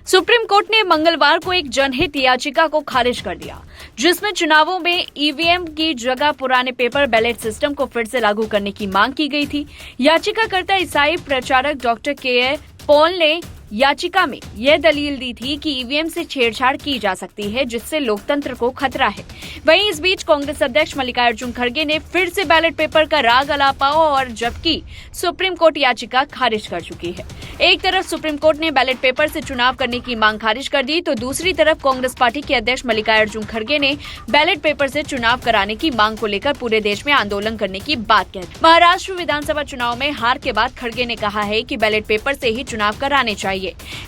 Supreme court ने मंगलवार को एक जनहित याचिका को खारिज कर दिया, जिसमें चुनावों में ईवीएम की जगह पुराने पेपर बैलेट सिस्टम को फिर से लागू करने की मांग की गई थी। याचिकाकर्ता ईसाई प्रचारक डॉक्टर के पॉल ने याचिका में यह दलील दी थी कि ईवीएम से छेड़छाड़ की जा सकती है, जिससे लोकतंत्र को खतरा है। वहीं इस बीच कांग्रेस अध्यक्ष मल्लिकार्जुन खड़गे ने फिर से बैलेट पेपर का राग अलापा और जबकि सुप्रीम कोर्ट याचिका खारिज कर चुकी है। एक तरफ सुप्रीम कोर्ट ने बैलेट पेपर से चुनाव करने की मांग खारिज कर दी, तो दूसरी तरफ कांग्रेस पार्टी के अध्यक्ष मल्लिकार्जुन खड़गे ने बैलेट पेपर से चुनाव कराने की मांग को लेकर पूरे देश में आंदोलन करने की बात कही। महाराष्ट्र विधानसभा चुनाव में हार के बाद खड़गे ने कहा है कि बैलेट पेपर से ही चुनाव कराने चाहिए।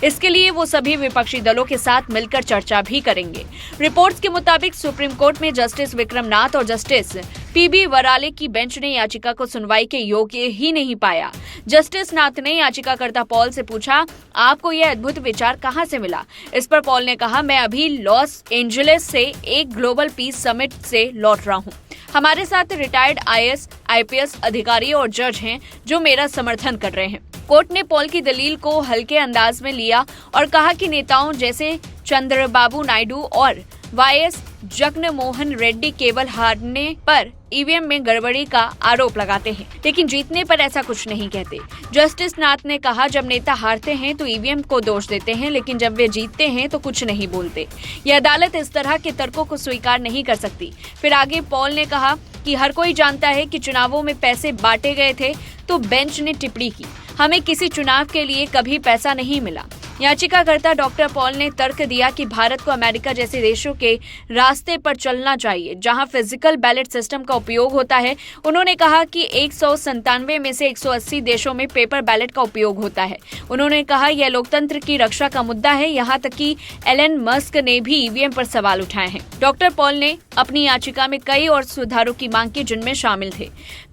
इसके लिए वो सभी विपक्षी दलों के साथ मिलकर चर्चा भी करेंगे। रिपोर्ट्स के मुताबिक सुप्रीम कोर्ट में जस्टिस विक्रम नाथ और जस्टिस पीबी वराले की बेंच ने याचिका को सुनवाई के योग्य ही नहीं पाया। जस्टिस नाथ ने याचिकाकर्ता पॉल से पूछा, आपको यह अद्भुत विचार कहां से मिला? इस पर पॉल ने कहा, मैं अभी लॉस एंजलिस से एक ग्लोबल पीस समिट से लौट रहा हूं। हमारे साथ रिटायर्ड आईएएस, आईपीएस अधिकारी और जज हैं जो मेरा समर्थन कर रहे हैं। कोर्ट ने पॉल की दलील को हल्के अंदाज में लिया और कहा कि नेताओं जैसे चंद्रबाबू नायडू और वाईएस जगनमोहन रेड्डी केवल हारने पर ईवीएम में गड़बड़ी का आरोप लगाते हैं, लेकिन जीतने पर ऐसा कुछ नहीं कहते। जस्टिस नाथ ने कहा, जब नेता हारते हैं तो ईवीएम को दोष देते हैं, लेकिन जब वे जीतते हैं तो कुछ नहीं बोलते। यह अदालत इस तरह के तर्कों को स्वीकार नहीं कर सकती। फिर आगे पॉल ने कहा कि हर कोई जानता है कि चुनावों में पैसे बांटे गए थे, तो बेंच ने टिप्पणी की, हमें किसी चुनाव के लिए कभी पैसा नहीं मिला। याचिकाकर्ता डॉक्टर पॉल ने तर्क दिया कि भारत को अमेरिका जैसे देशों के रास्ते पर चलना चाहिए, जहां फिजिकल बैलेट सिस्टम का उपयोग होता है। उन्होंने कहा कि 197 में से 180 देशों में पेपर बैलेट का उपयोग होता है। उन्होंने कहा, यह लोकतंत्र की रक्षा का मुद्दा है। यहां तक कि एलन मस्क ने भी ईवीएम पर सवाल उठाए हैं। डॉक्टर पॉल ने अपनी याचिका में कई और सुधारों की मांग की, जिनमें शामिल थे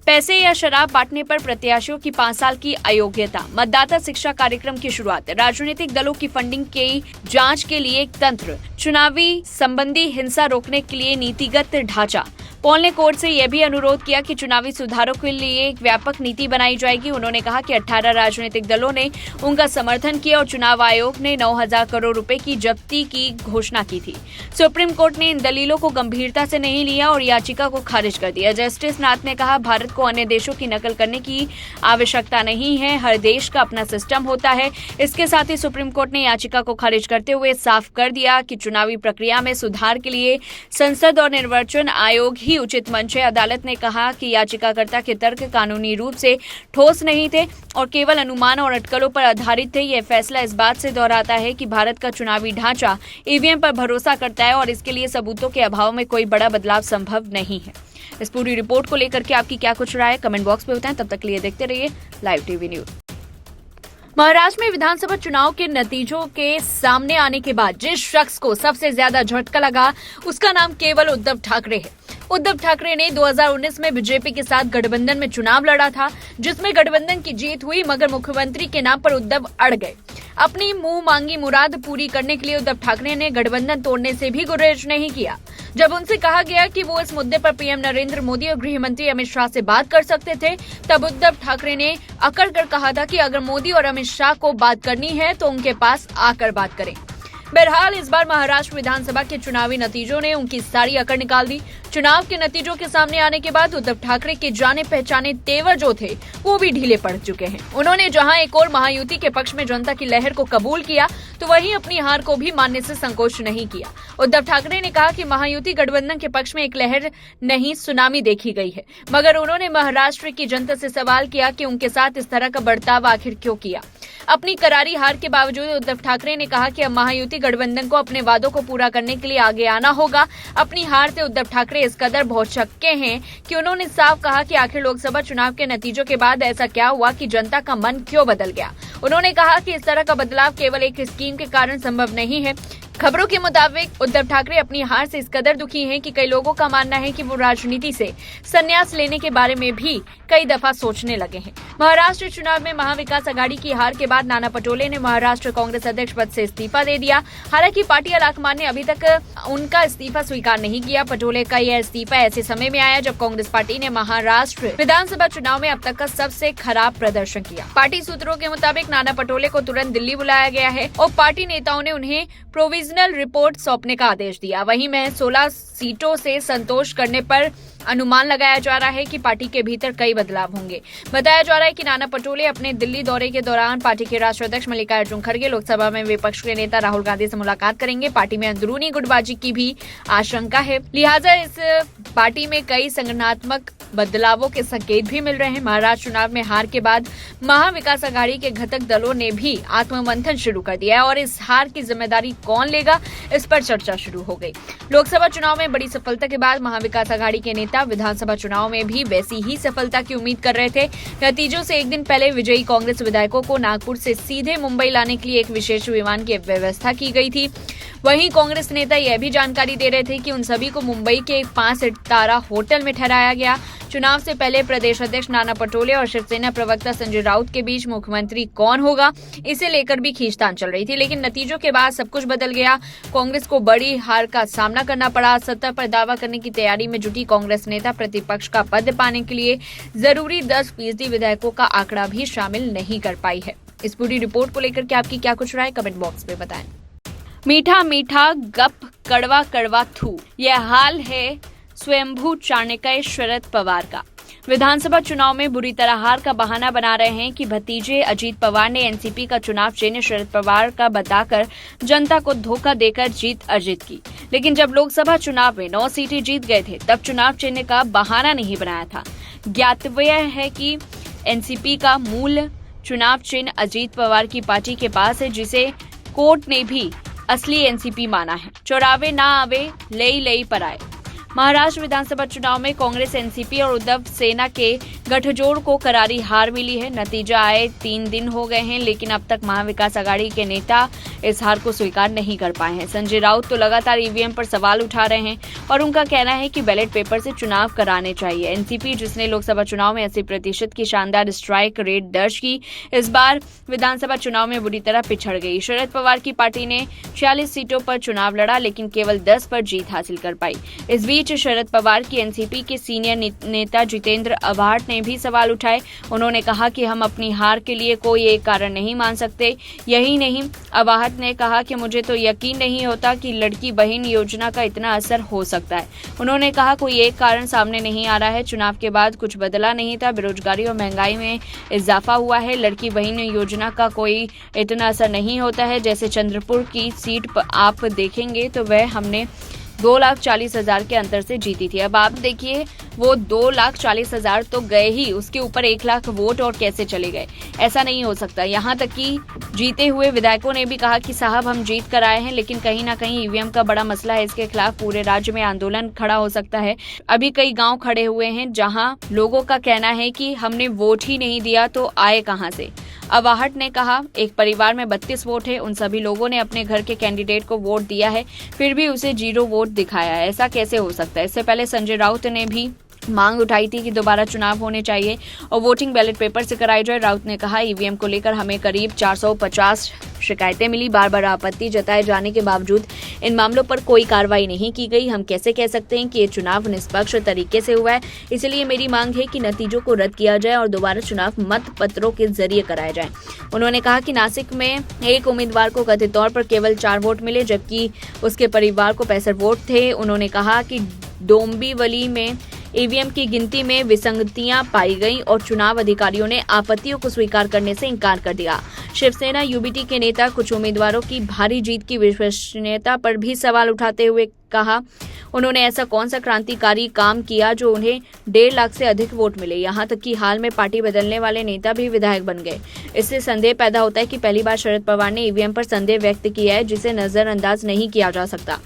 पैसे या शराब बांटने पर प्रत्याशियों की 5 साल की अयोग्यता, मतदाता शिक्षा कार्यक्रम की शुरुआत, राजनीतिक दलों की फंडिंग की जांच के लिए एक तंत्र, चुनावी संबंधी हिंसा रोकने के लिए नीतिगत ढांचा। पॉल ने कोर्ट से यह भी अनुरोध किया कि चुनावी सुधारों के लिए एक व्यापक नीति बनाई जाएगी। उन्होंने कहा कि 18 राजनीतिक दलों ने उनका समर्थन किया और चुनाव आयोग ने 9,000 करोड़ रुपए की जब्ती की घोषणा की थी। सुप्रीम कोर्ट ने इन दलीलों को गंभीरता से नहीं लिया और याचिका को खारिज कर दिया। जस्टिस नाथ ने कहा, भारत को अन्य देशों की नकल करने की आवश्यकता नहीं है, हर देश का अपना सिस्टम होता है। इसके साथ ही सुप्रीम कोर्ट ने याचिका को खारिज करते हुए साफ कर दिया कि चुनावी प्रक्रिया में सुधार के लिए संसद और निर्वाचन आयोग ही उचित मंच है। अदालत ने कहा कि याचिकाकर्ता के तर्क कानूनी रूप से ठोस नहीं थे और केवल अनुमान और अटकलों पर आधारित थे। यह फैसला इस बात से दोहराता है कि भारत का चुनावी ढांचा ईवीएम पर भरोसा करता है और इसके लिए सबूतों के अभाव में कोई बड़ा बदलाव संभव नहीं है। इस पूरी रिपोर्ट को लेकर के आपकी क्या कुछ राय है, कमेंट बॉक्स में बताएं। तब तक के लिए देखते रहिए लाइव टीवी न्यूज। महाराष्ट्र में विधानसभा चुनाव के नतीजों के सामने आने के बाद जिस शख्स को सबसे ज्यादा झटका लगा, उसका नाम केवल उद्धव ठाकरे है। उद्धव ठाकरे ने 2019 में बीजेपी के साथ गठबंधन में चुनाव लड़ा था, जिसमें गठबंधन की जीत हुई, मगर मुख्यमंत्री के नाम पर उद्धव अड़ गए। अपनी मुंह मांगी मुराद पूरी करने के लिए उद्धव ठाकरे ने गठबंधन तोड़ने से भी गुरेज नहीं किया। जब उनसे कहा गया कि वो इस मुद्दे पर पीएम नरेंद्र मोदी और गृह मंत्री अमित शाह से बात कर सकते थे, तब उद्धव ठाकरे ने अकड़ कर कहा था कि अगर मोदी और अमित शाह को बात करनी है तो उनके पास आकर बात करें। बहरहाल इस बार महाराष्ट्र विधानसभा के चुनावी नतीजों ने उनकी सारी अकड़ निकाल दी। चुनाव के नतीजों के सामने आने के बाद उद्धव ठाकरे के जाने पहचाने तेवर जो थे वो भी ढीले पड़ चुके हैं। उन्होंने जहां एक और महायुति के पक्ष में जनता की लहर को कबूल किया, तो वहीं अपनी हार को भी मानने से संकोच नहीं किया। उद्धव ठाकरे ने कहा कि महायुति गठबंधन के पक्ष में एक लहर नहीं, सुनामी देखी गई है, मगर उन्होंने महाराष्ट्र की जनता से सवाल किया कि उनके साथ इस तरह का बर्ताव आखिर क्यों किया। अपनी करारी हार के बावजूद उद्धव ठाकरे ने कहा कि अब महायुति गठबंधन को अपने वादों को पूरा करने के लिए आगे आना होगा। अपनी हार से उद्धव ठाकरे इस कदर बहुत चक्के हैं कि उन्होंने साफ कहा कि आखिर लोकसभा चुनाव के नतीजों के बाद ऐसा क्या हुआ कि जनता का मन क्यों बदल गया। उन्होंने कहा कि इस तरह का बदलाव केवल एक स्कीम के कारण संभव नहीं है, खबरों के मुताबिक उद्धव ठाकरे अपनी हार से इस कदर दुखी हैं कि कई लोगों का मानना है कि वो राजनीति से संन्यास लेने के बारे में भी कई दफा सोचने लगे हैं। महाराष्ट्र चुनाव में महाविकास आघाड़ी की हार के बाद नाना पटोले ने महाराष्ट्र कांग्रेस अध्यक्ष पद से इस्तीफा दे दिया। हालांकि पार्टी आलाकमान ने अभी तक उनका इस्तीफा स्वीकार नहीं किया। पटोले का यह इस्तीफा ऐसे समय में आया जब कांग्रेस पार्टी ने महाराष्ट्र विधानसभा चुनाव में अब तक का सबसे खराब प्रदर्शन किया। पार्टी सूत्रों के मुताबिक नाना पटोले को तुरंत दिल्ली बुलाया गया है और पार्टी नेताओं ने उन्हें प्रोविजनल रिपोर्ट सौंपने का आदेश दिया। वहीं महज 16 सीटों से संतोष करने पर अनुमान लगाया जा रहा है कि पार्टी के भीतर कई बदलाव होंगे। बताया जा रहा है कि नाना पटोले अपने दिल्ली दौरे के दौरान पार्टी के राष्ट्रीय अध्यक्ष मल्लिकार्जुन खड़गे, लोकसभा में विपक्ष के नेता राहुल गांधी से मुलाकात करेंगे। पार्टी में अंदरूनी गुटबाजी की भी आशंका है, लिहाजा इस पार्टी में कई संगठनात्मक बदलावों के संकेत भी मिल रहे हैं। महाराष्ट्र चुनाव में हार के बाद महाविकास आघाड़ी के घटक दलों ने भी आत्ममंथन शुरू कर दिया है और इस हार की जिम्मेदारी कौन लेगा, इस पर चर्चा शुरू हो गई। लोकसभा चुनाव में बड़ी सफलता के बाद महाविकास आघाड़ी के नेता विधानसभा चुनाव में भी वैसी ही सफलता की उम्मीद कर रहे थे। नतीजों से एक दिन पहले विजयी कांग्रेस विधायकों को नागपुर से सीधे मुंबई लाने के लिए एक विशेष विमान की व्यवस्था की गई थी। वहीं कांग्रेस नेता यह भी जानकारी दे रहे थे कि उन सभी को मुंबई के एक 5 सितारा होटल में ठहराया गया। चुनाव से पहले प्रदेश अध्यक्ष नाना पटोले और शिवसेना प्रवक्ता संजय राउत के बीच मुख्यमंत्री कौन होगा, इसे लेकर भी खींचतान चल रही थी। लेकिन नतीजों के बाद सब कुछ बदल गया। कांग्रेस को बड़ी हार का सामना करना पड़ा। सत्ता पर दावा करने की तैयारी में जुटी कांग्रेस नेता प्रतिपक्ष का पद पाने के लिए जरूरी 10% विधायकों का आंकड़ा भी शामिल नहीं कर पाई है। इस पूरी रिपोर्ट को लेकर के आपकी क्या कुछ राय, कमेंट बॉक्स में बताएं। मीठा मीठा गप, कड़वा कड़वा थू, यह हाल है स्वयंभू चाणक्य शरद पवार का। विधानसभा चुनाव में बुरी तरह हार का बहाना बना रहे हैं कि भतीजे अजीत पवार ने एनसीपी का चुनाव चिन्ह शरद पवार का बताकर जनता को धोखा देकर जीत अर्जित की। लेकिन जब लोकसभा चुनाव में 9 सीटें जीत गए थे तब चुनाव चिन्ह का बहाना नहीं बनाया था। ज्ञातव्य है कि एनसीपी का मूल चुनाव चिन्ह अजीत पवार की पार्टी के पास है, जिसे कोर्ट ने भी असली एनसीपी माना है। चौरावे ना आवे, लई लई पर आए। महाराष्ट्र विधानसभा चुनाव में कांग्रेस, एनसीपी और उद्धव सेना के गठजोड़ को करारी हार मिली है। नतीजा आए 3 दिन हो गए हैं, लेकिन अब तक महाविकास आघाड़ी के नेता इस हार को स्वीकार नहीं कर पाए हैं। संजय राउत तो लगातार ईवीएम पर सवाल उठा रहे हैं और उनका कहना है कि बैलेट पेपर से चुनाव कराने चाहिए। एनसीपी, जिसने लोकसभा चुनाव में 80% की शानदार स्ट्राइक रेट दर्ज की, इस बार विधानसभा चुनाव में बुरी तरह पिछड़ गई। शरद पवार की पार्टी ने 46 सीटों पर चुनाव लड़ा, लेकिन केवल 10 पर जीत हासिल कर पाई। इस बीच शरद पवार की एनसीपी के सीनियर नेता जितेंद्र अवाहट ने भी सवाल उठाए। उन्होंने कहा कि हम अपनी हार के लिए कोई एक कारण नहीं मान सकते। यही नहीं, अवाहट ने कहा कि मुझे तो यकीन नहीं होता कि लड़की बहन योजना का इतना असर हो सकता है। उन्होंने कहा कोई एक कारण सामने नहीं आ रहा है। चुनाव के बाद कुछ बदला नहीं था। बेरोजगारी और महंगाई में इजाफा हुआ है। लड़की बहन योजना का कोई इतना असर नहीं होता है। जैसे चंद्रपुर की सीट पर आप देखेंगे तो वह हमने 2,40,000 के अंतर से जीती थी। अब आप देखिए, वो 2,40,000 तो गए ही, उसके ऊपर 1 लाख वोट और कैसे चले गए। ऐसा नहीं हो सकता। यहाँ तक कि जीते हुए विधायकों ने भी कहा कि साहब हम जीत कर आए हैं, लेकिन कहीं ना कहीं ईवीएम का बड़ा मसला है। इसके खिलाफ पूरे राज्य में आंदोलन खड़ा हो सकता है। अभी कई गांव खड़े हुए हैं जहां लोगों का कहना है कि हमने वोट ही नहीं दिया तो आए कहां से। अवाहट ने कहा एक परिवार में 32 वोट है, उन सभी लोगों ने अपने घर के कैंडिडेट को वोट दिया है, फिर भी उसे 0 वोट दिखाया है। ऐसा कैसे हो सकता है। इससे पहले संजय राउत ने भी मांग उठाई थी कि दोबारा चुनाव होने चाहिए और वोटिंग बैलेट पेपर से कराई जाए। राउत ने कहा ईवीएम को लेकर हमें करीब 450 शिकायतें मिली। बार-बार आपत्ति जताए जाने के बावजूद इन मामलों पर कोई कार्रवाई नहीं की गई। हम कैसे कह सकते हैं कि ये चुनाव निष्पक्ष तरीके से हुआ है। इसलिए मेरी मांग है कि नतीजों को रद्द किया जाए और दोबारा चुनाव मत पत्रों के जरिए कराए जाए। उन्होंने कहा कि नासिक में एक उम्मीदवार को कथित तौर पर केवल 4 वोट मिले, जबकि उसके परिवार को 65 वोट थे। उन्होंने कहा कि डोंबिवली में ईवीएम की गिनती में विसंगतियां पाई गईं और चुनाव अधिकारियों ने आपत्तियों को स्वीकार करने से इनकार कर दिया। शिवसेना यूबीटी के नेता कुछ उम्मीदवारों की भारी जीत की विश्वसनीयता पर भी सवाल उठाते हुए कहा उन्होंने ऐसा कौन सा क्रांतिकारी काम किया जो उन्हें 1.5 लाख से अधिक वोट मिले। यहाँ तक कि हाल में पार्टी बदलने वाले नेता भी विधायक बन गए। इससे संदेह पैदा होता है कि पहली बार शरद पवार ने ईवीएम पर संदेह व्यक्त किया है, जिसे नजरअंदाज नहीं किया जा सकता।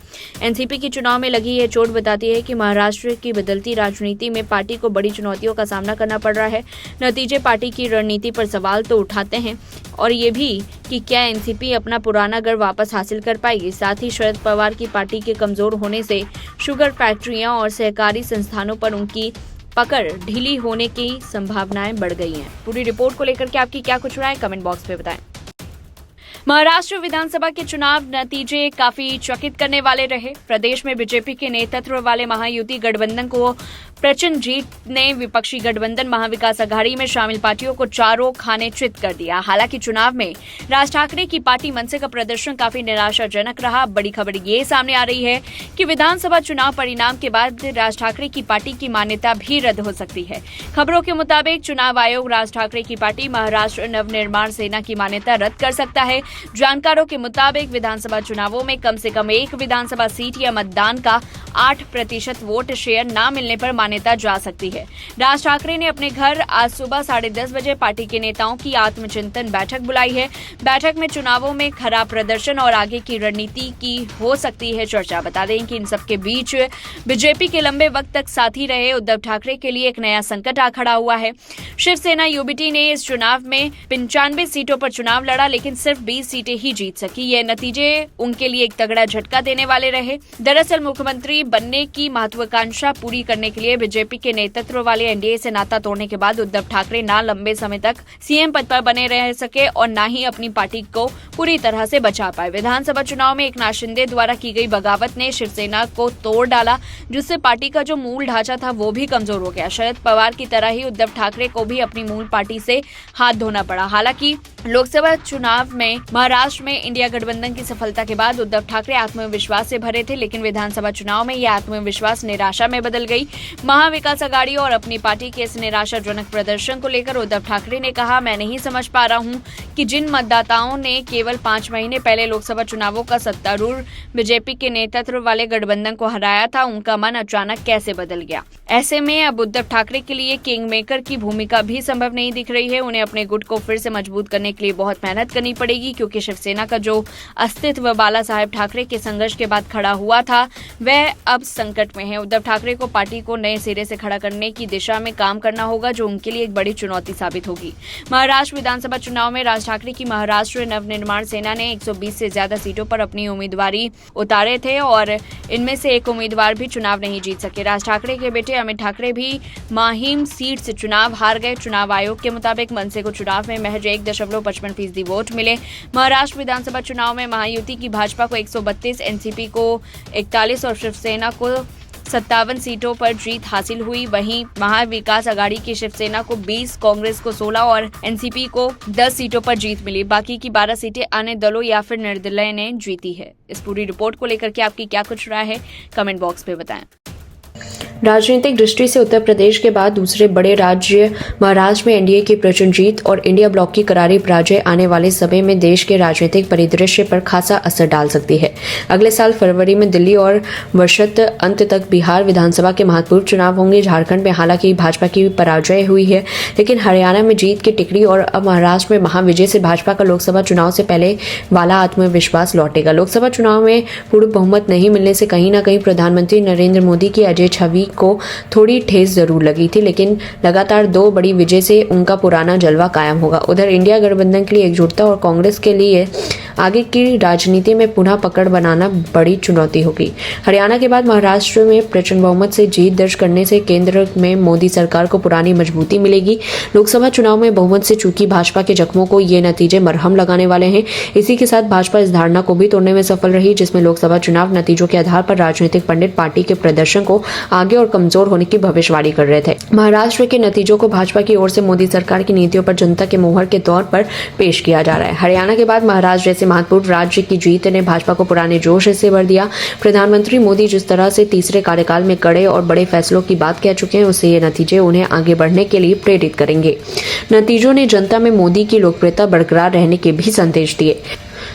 एनसीपी की चुनाव में लगी यह चोट बताती है कि महाराष्ट्र की बदलती राजनीति में पार्टी को बड़ी चुनौतियों का सामना करना पड़ रहा है। नतीजे पार्टी की रणनीति पर सवाल तो उठाते हैं और ये भी कि क्या एनसीपी अपना पुराना गढ़ वापस हासिल कर पाएगी। साथ ही शरद पवार की पार्टी के कमजोर होने से शुगर फैक्ट्रियां और सहकारी संस्थानों पर उनकी पकड़ ढीली होने की संभावनाएं बढ़ गई हैं। पूरी रिपोर्ट को लेकर के आपकी क्या कुछ राय है, कमेंट बॉक्स में बताएं। महाराष्ट्र विधानसभा के चुनाव नतीजे काफी चकित करने वाले रहे। प्रदेश में बीजेपी के नेतृत्व वाले महायुति गठबंधन को प्रचंड जीत ने विपक्षी गठबंधन महाविकास अघाड़ी में शामिल पार्टियों को चारों खाने चित कर दिया। हालांकि चुनाव में राज ठाकरे की पार्टी मनसे का प्रदर्शन काफी निराशाजनक रहा। बड़ी खबर ये सामने आ रही है कि विधानसभा चुनाव परिणाम के बाद राज ठाकरे की पार्टी की मान्यता भी रद्द हो सकती है। खबरों के मुताबिक चुनाव आयोग राज ठाकरे की पार्टी महाराष्ट्र नवनिर्माण सेना की मान्यता रद्द कर सकता है। जानकारों के मुताबिक विधानसभा चुनावों में कम से कम एक विधानसभा सीट या मतदान का 8% वोट शेयर न मिलने पर मान्यता जा सकती है। राज ठाकरे ने अपने घर आज सुबह 10:30 बजे पार्टी के नेताओं की आत्मचिंतन बैठक बुलाई है। बैठक में चुनावों में खराब प्रदर्शन और आगे की रणनीति की हो सकती है चर्चा। बता दें कि इन सबके बीच बीजेपी के लंबे वक्त तक साथी रहे उद्धव ठाकरे के लिए एक नया संकट आ खड़ा हुआ है। शिवसेना यूबीटी ने इस चुनाव में 95 सीटों पर चुनाव लड़ा, लेकिन सिर्फ 20 सीटें ही जीत सकी। ये नतीजे उनके लिए एक तगड़ा झटका देने वाले रहे। दरअसल मुख्यमंत्री बनने की महत्वाकांक्षा पूरी करने के लिए बीजेपी के नेतृत्व वाले एनडीए से नाता तोड़ने के बाद उद्धव ठाकरे ना लंबे समय तक सीएम पद पर बने रह सके और न ही अपनी पार्टी को पूरी तरह से बचा पाए। विधानसभा चुनाव में एकनाथ शिंदे द्वारा की गई बगावत ने शिवसेना को तोड़ डाला, जिससे पार्टी का जो मूल ढांचा था वो भी कमजोर हो गया। शरद पवार की तरह ही उद्धव ठाकरे को भी अपनी मूल पार्टी से हाथ धोना पड़ा। हालांकि लोकसभा चुनाव में महाराष्ट्र में इंडिया गठबंधन की सफलता के बाद उद्धव ठाकरे आत्मविश्वास से भरे थे, लेकिन विधानसभा चुनाव में यह आत्मविश्वास निराशा में बदल गई। महाविकास अघाड़ी और अपनी पार्टी के इस निराशाजनक प्रदर्शन को लेकर उद्धव ठाकरे ने कहा, मैं नहीं समझ पा रहा हूं कि जिन मतदाताओं ने केवल 5 महीने पहले लोकसभा चुनावों का सत्तारूढ़ बीजेपी के नेतृत्व वाले गठबंधन को हराया था, उनका मन अचानक कैसे बदल गया। ऐसे में अब उद्धव ठाकरे के लिए किंग मेकर की भूमिका भी संभव नहीं दिख रही है। उन्हें अपने गुट को फिर से मजबूत करने के लिए बहुत मेहनत करनी पड़ेगी, क्योंकि शिवसेना का जो अस्तित्व बाला साहेब ठाकरे के संघर्ष के बाद खड़ा हुआ था वह अब संकट में है। उद्धव ठाकरे को पार्टी को नए सिरे से खड़ा करने की दिशा में काम करना होगा, जो उनके लिए एक बड़ी चुनौती साबित होगी। महाराष्ट्र विधानसभा चुनाव में राज ठाकरे की महाराष्ट्र नवनिर्माण सेना ने 120 से ज्यादा सीटों पर अपनी उम्मीदवारी उतारे थे और इनमें से एक उम्मीदवार भी चुनाव नहीं जीत सके। राज ठाकरे के बेटे अमित ठाकरे भी माहिम सीट से चुनाव हार गए। चुनाव आयोग के मुताबिक मनसे को चुनाव में महज 1.55% वोट मिले। महाराष्ट्र विधानसभा चुनाव में महायुति की भाजपा को 132, एनसीपी को 41 और शिवसेना को 57 सीटों पर जीत हासिल हुई। वहीं महाविकास अघाड़ी की शिवसेना को 20, कांग्रेस को 16 और एनसीपी को 10 सीटों पर जीत मिली। बाकी की 12 सीटें अन्य दलों या फिर निर्दलीय ने जीती है। इस पूरी रिपोर्ट को लेकर के आपकी क्या कुछ राय है, कमेंट बॉक्स में बताएं। राजनीतिक दृष्टि से उत्तर प्रदेश के बाद दूसरे बड़े राज्य महाराष्ट्र में एनडीए की प्रचंड जीत और इंडिया ब्लॉक की करारी पराजय आने वाले समय में देश के राजनीतिक परिदृश्य पर खासा असर डाल सकती है। अगले साल फरवरी में दिल्ली और वर्षत अंत तक बिहार विधानसभा के महत्वपूर्ण चुनाव होंगे। झारखंड में हालांकि भाजपा की पराजय हुई है, लेकिन हरियाणा में जीत की टिकड़ी और अब महाराष्ट्र में महाविजय से भाजपा का लोकसभा चुनाव से पहले वाला आत्मविश्वास लौटेगा। लोकसभा चुनाव में पूर्ण बहुमत नहीं मिलने से कहीं न कहीं प्रधानमंत्री नरेंद्र मोदी की अजय छवि को थोड़ी ठेस जरूर लगी थी, लेकिन लगातार 2 बड़ी विजय से उनका पुराना जलवा कायम होगा। उधर इंडिया गठबंधन के लिए एकजुटता और कांग्रेस के लिए आगे की राजनीति में पुनः पकड़ बनाना बड़ी चुनौती होगी। हरियाणा के बाद महाराष्ट्र में प्रचंड बहुमत से जीत दर्ज करने से केंद्र में मोदी सरकार को पुरानी मजबूती मिलेगी। लोकसभा चुनाव में बहुमत से चूकी भाजपा के जख्मों को ये नतीजे मरहम लगाने वाले हैं। इसी के साथ भाजपा इस धारणा को भी तोड़ने में सफल रही, जिसमें लोकसभा चुनाव नतीजों के आधार पर राजनीतिक पंडित पार्टी के प्रदर्शन को आगे और कमजोर होने की भविष्यवाणी कर रहे थे। महाराष्ट्र के नतीजों को भाजपा की ओर से मोदी सरकार की नीतियों पर जनता के मोहर के तौर पर पेश किया जा रहा है। हरियाणा के बाद महाराष्ट्र जैसे महत्वपूर्ण राज्य की जीत ने भाजपा को पुराने जोश से भर दिया। प्रधानमंत्री मोदी जिस तरह से तीसरे कार्यकाल में कड़े और बड़े फैसलों की बात कह चुके हैं, उससे ये नतीजे उन्हें आगे बढ़ने के लिए प्रेरित करेंगे। नतीजों ने जनता में मोदी की लोकप्रियता बरकरार रहने के भी संदेश दिए।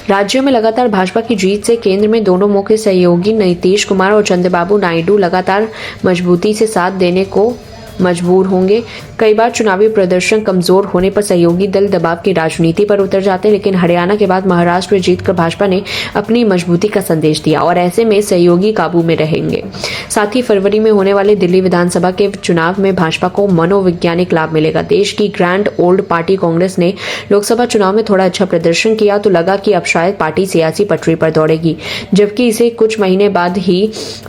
राज्यों में लगातार भाजपा की जीत से केंद्र में दोनों मुख्य सहयोगी नीतीश कुमार और चंद्रबाबू नायडू लगातार मजबूती से साथ देने को मजबूर होंगे। कई बार चुनावी प्रदर्शन कमजोर होने पर सहयोगी दल दबाव की राजनीति पर उतर जाते हैं, लेकिन हरियाणा के बाद महाराष्ट्र में जीतकर भाजपा ने अपनी मजबूती का संदेश दिया और ऐसे में सहयोगी काबू में रहेंगे। साथ ही फरवरी में होने वाले दिल्ली विधानसभा के चुनाव में भाजपा को मनोवैज्ञानिक लाभ मिलेगा। देश की ग्रैंड ओल्ड पार्टी कांग्रेस ने लोकसभा चुनाव में थोड़ा अच्छा प्रदर्शन किया तो लगा कि अब शायद पार्टी सियासी पटरी पर दौड़ेगी, जबकि इसे कुछ महीने बाद ही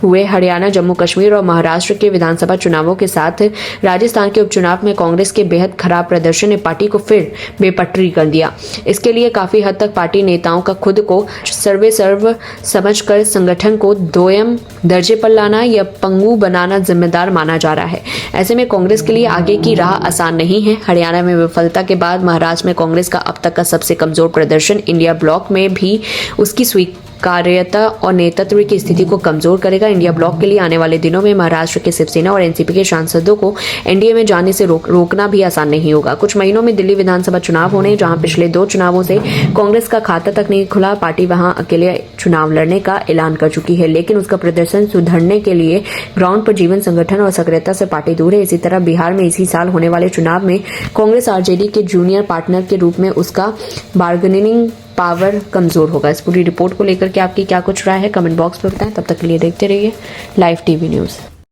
हुए हरियाणा, जम्मू कश्मीर और महाराष्ट्र के विधानसभा चुनावों के साथ राजस्थान के उपचुनाव में कांग्रेस के बेहद खराब प्रदर्शन ने पार्टी को फिर बेपटरी कर दिया। इसके लिए काफी हद तक पार्टी नेताओं का खुद को सर्व समझकर संगठन को दोयम दर्जे पर लाना या पंगु बनाना जिम्मेदार माना जा रहा है। ऐसे में कांग्रेस के लिए आगे की राह आसान नहीं है। हरियाणा में विफलता के बाद महाराष्ट्र में कांग्रेस का अब तक का सबसे कमजोर प्रदर्शन इंडिया ब्लॉक में भी उसकी स्वीकार्यता और नेतृत्व की स्थिति को कमजोर करेगा। इंडिया ब्लॉक के लिए आने वाले दिनों में महाराष्ट्र के शिवसेना और एनसीपी के सांसदों को एनडीए में जाने से रोकना भी आसान नहीं होगा। कुछ महीनों में दिल्ली विधानसभा चुनाव होने, जहां पिछले 2 चुनावों से कांग्रेस का खाता तक नहीं खुला। पार्टी वहां अकेले चुनाव लड़ने का ऐलान कर चुकी है, लेकिन उसका प्रदर्शन सुधरने के लिए ग्राउंड पर जीवन संगठन और सक्रियता से पार्टी दूर है। इसी तरह बिहार में इसी साल होने वाले चुनाव में कांग्रेस आरजेडी के जूनियर पार्टनर के रूप में उसका बार्गेनिंग पावर कमजोर होगा। इस पूरी रिपोर्ट को लेकर के आपकी क्या कुछ राय है, कमेंट बॉक्स में बताएं। तब तक के लिए देखते रहिए लाइव टीवी न्यूज़।